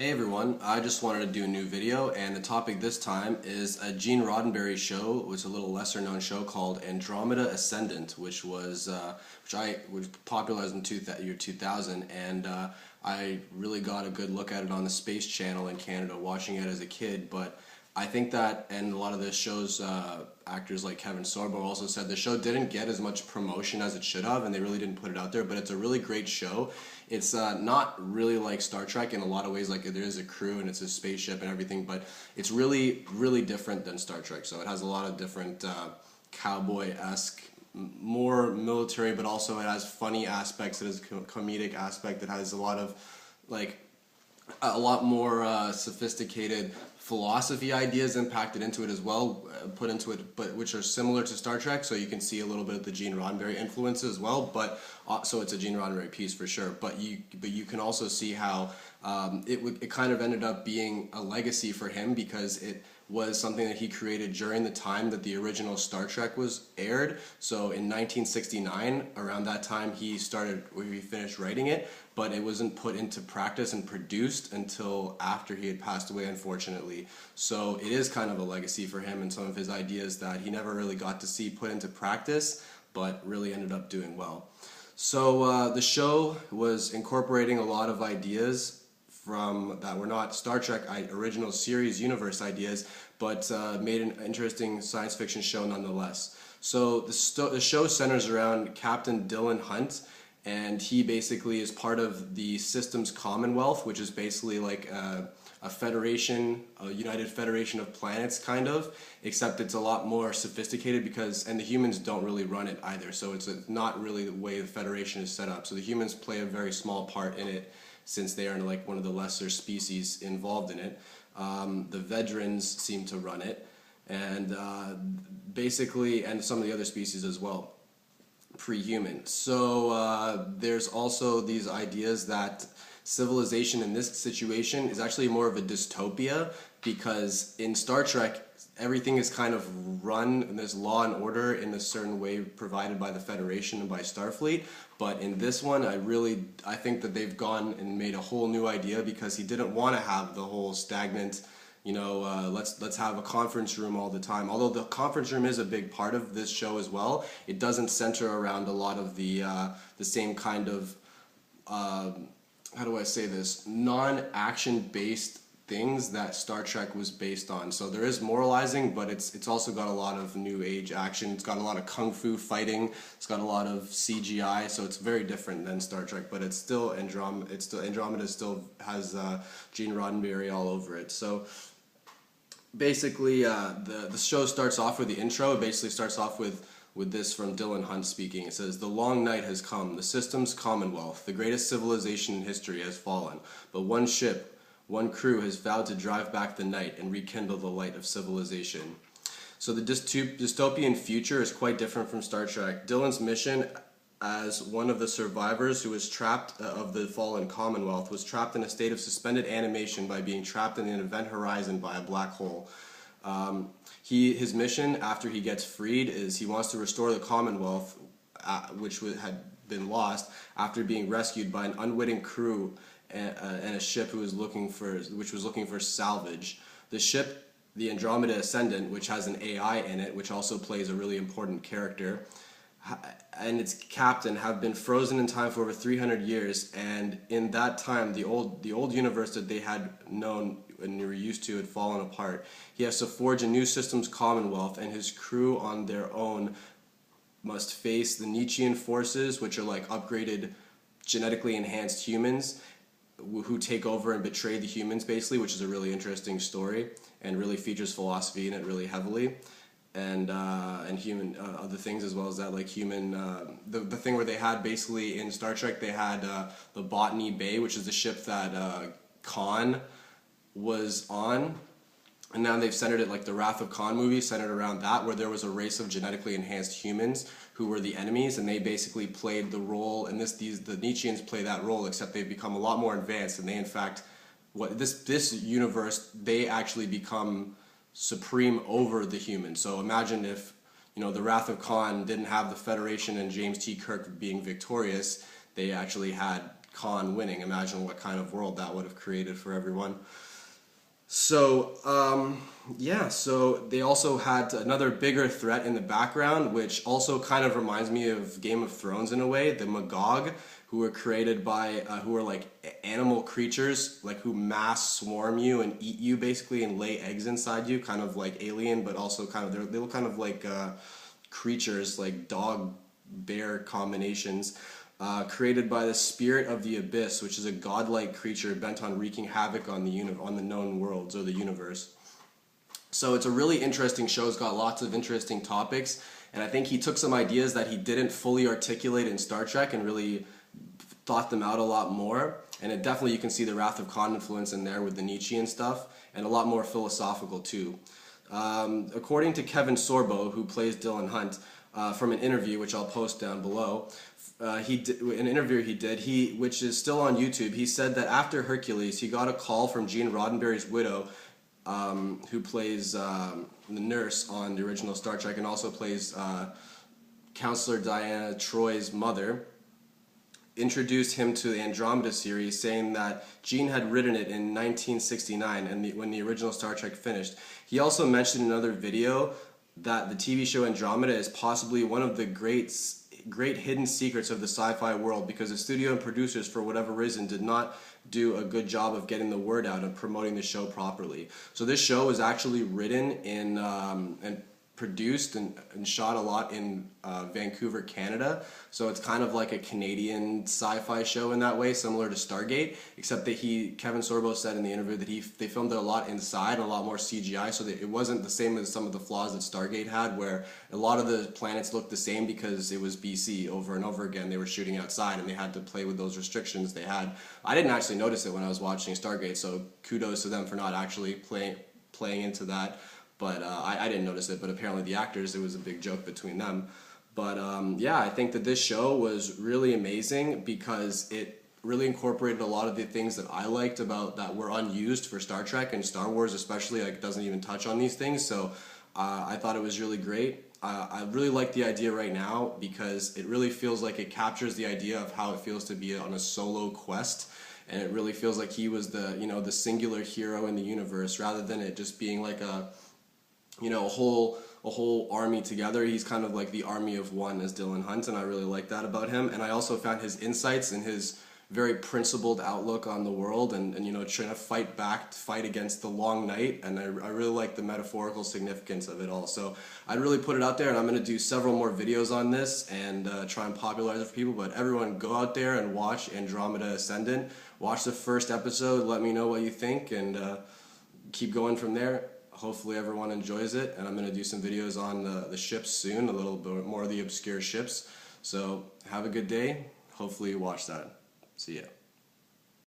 Hey everyone, I just wanted to do a new video, and the topic this time is a Gene Roddenberry show, which is a little lesser known show called Andromeda Ascendant, which was popularized in year 2000, and I really got a good look at it on the Space Channel in Canada watching it as a kid. But I think that, and a lot of the show's actors like Kevin Sorbo also said the show didn't get as much promotion as it should have, and they really didn't put it out there, but it's a really great show. It's not really like Star Trek in a lot of ways, like there is a crew and it's a spaceship and everything, but it's really, really different than Star Trek. So it has a lot of different cowboy-esque, more military, but also it has funny aspects, it has a comedic aspect, it has a lot of, like, a lot more sophisticated philosophy ideas impacted into it as well, put into it, but which are similar to Star Trek. So you can see a little bit of the Gene Roddenberry influences as well. But so it's a Gene Roddenberry piece for sure. But you can also see how it kind of ended up being a legacy for him, because it was something that he created during the time that the original Star Trek was aired. So in 1969, around that time, he finished writing it, but it wasn't put into practice and produced until after he had passed away, unfortunately. So it is kind of a legacy for him and some of his ideas that he never really got to see put into practice, but really ended up doing well. So the show was incorporating a lot of ideas from that were not Star Trek original series universe ideas, but made an interesting science fiction show nonetheless. So the show centers around Captain Dylan Hunt, and he basically is part of the Systems Commonwealth, which is basically like a federation, a united federation of planets, kind of, except it's a lot more sophisticated and the humans don't really run it either, so it's not really the way the federation is set up. So the humans play a very small part in it, since they are like one of the lesser species involved in it. The Veterans seem to run it, and basically, and some of the other species as well, pre-human. So there's also these ideas that civilization in this situation is actually more of a dystopia, because in Star Trek everything is kind of run in this law and order in a certain way provided by the Federation and by Starfleet. But in this one, I think that they've gone and made a whole new idea, because he didn't want to have the whole stagnant, let's have a conference room all the time. Although the conference room is a big part of this show as well, it doesn't center around a lot of the same kind of, how do I say this, non-action based things that Star Trek was based on. So there is moralizing, but it's also got a lot of new age action. It's got a lot of kung fu fighting. It's got a lot of CGI. So it's very different than Star Trek, but it's still Andromeda. Andromeda still has Gene Roddenberry all over it. So basically, the show starts off with the intro. It basically starts off with this from Dylan Hunt speaking. It says, "The long night has come. The Systems Commonwealth, the greatest civilization in history, has fallen. But one ship, one crew has vowed to drive back the night and rekindle the light of civilization." So the dystopian future is quite different from Star Trek. Dylan's mission as one of the survivors who was trapped of the fallen Commonwealth was trapped in a state of suspended animation by being trapped in an event horizon by a black hole. His mission after he gets freed is he wants to restore the Commonwealth, which had been lost after being rescued by an unwitting crew and a ship which was looking for salvage. The ship, the Andromeda Ascendant, which has an AI in it, which also plays a really important character, and its captain have been frozen in time for over 300 years, and in that time the old universe that they had known and were used to had fallen apart. He has to forge a new Systems Commonwealth, and his crew on their own must face the Nietzschean forces, which are like upgraded, genetically enhanced humans who take over and betray the humans, basically, which is a really interesting story and really features philosophy in it really heavily, and human other things as well as that, like human the thing where they had basically in Star Trek they had the Botany Bay, which is the ship that Khan was on, and now they've centered it, like the Wrath of Khan movie centered around that, where there was a race of genetically enhanced humans who were the enemies, and they basically played the role, and the Nietzscheans play that role, except they've become a lot more advanced, and they in fact, this universe, they actually become supreme over the humans. So imagine if, the Wrath of Khan didn't have the Federation and James T. Kirk being victorious, they actually had Khan winning. Imagine what kind of world that would have created for everyone. So, yeah, so they also had another bigger threat in the background, which also kind of reminds me of Game of Thrones in a way, the Magog, who were created by, who are like animal creatures, like who mass swarm you and eat you basically and lay eggs inside you, kind of like alien, but also kind of, they look kind of like creatures, like dog, bear combinations. Created by the spirit of the abyss, which is a godlike creature bent on wreaking havoc on the known worlds or the universe. So it's a really interesting show. It's got lots of interesting topics, and I think he took some ideas that he didn't fully articulate in Star Trek and really thought them out a lot more. And it definitely, you can see the Wrath of Khan influence in there with the Nietzschean stuff, and a lot more philosophical too. According to Kevin Sorbo, who plays Dylan Hunt, from an interview which I'll post down below, an interview he did, which is still on YouTube, he said that after Hercules, he got a call from Gene Roddenberry's widow, who plays the nurse on the original Star Trek and also plays Counselor Diana Troy's mother, introduced him to the Andromeda series, saying that Gene had written it in 1969 and when the original Star Trek finished. He also mentioned in another video that the TV show Andromeda is possibly one of the great hidden secrets of the sci-fi world, because the studio and producers, for whatever reason, did not do a good job of getting the word out and promoting the show properly. So this show is actually written in and produced and shot a lot in Vancouver, Canada. So it's kind of like a Canadian sci-fi show in that way, similar to Stargate, except that Kevin Sorbo said in the interview that they filmed it a lot inside and a lot more CGI, so that it wasn't the same as some of the flaws that Stargate had, where a lot of the planets looked the same because it was BC over and over again. They were shooting outside and they had to play with those restrictions they had. I didn't actually notice it when I was watching Stargate, so kudos to them for not actually playing into that. But I didn't notice it, but apparently the actors, it was a big joke between them. But yeah, I think that this show was really amazing because it really incorporated a lot of the things that I liked about that were unused for Star Trek and Star Wars especially, like doesn't even touch on these things. So I thought it was really great. I really like the idea right now because it really feels like it captures the idea of how it feels to be on a solo quest. And it really feels like he was the singular hero in the universe, rather than it just being like a whole army together. He's kind of like the army of one as Dylan Hunt, and I really like that about him. And I also found his insights and his very principled outlook on the world, and trying to fight against the long night. And I really like the metaphorical significance of it all. So I'd really put it out there, and I'm going to do several more videos on this and try and popularize it for people. But everyone, go out there and watch Andromeda Ascendant. Watch the first episode. Let me know what you think, and keep going from there. Hopefully everyone enjoys it, and I'm going to do some videos on the ships soon, a little bit more of the obscure ships. So have a good day. Hopefully you watch that. See ya.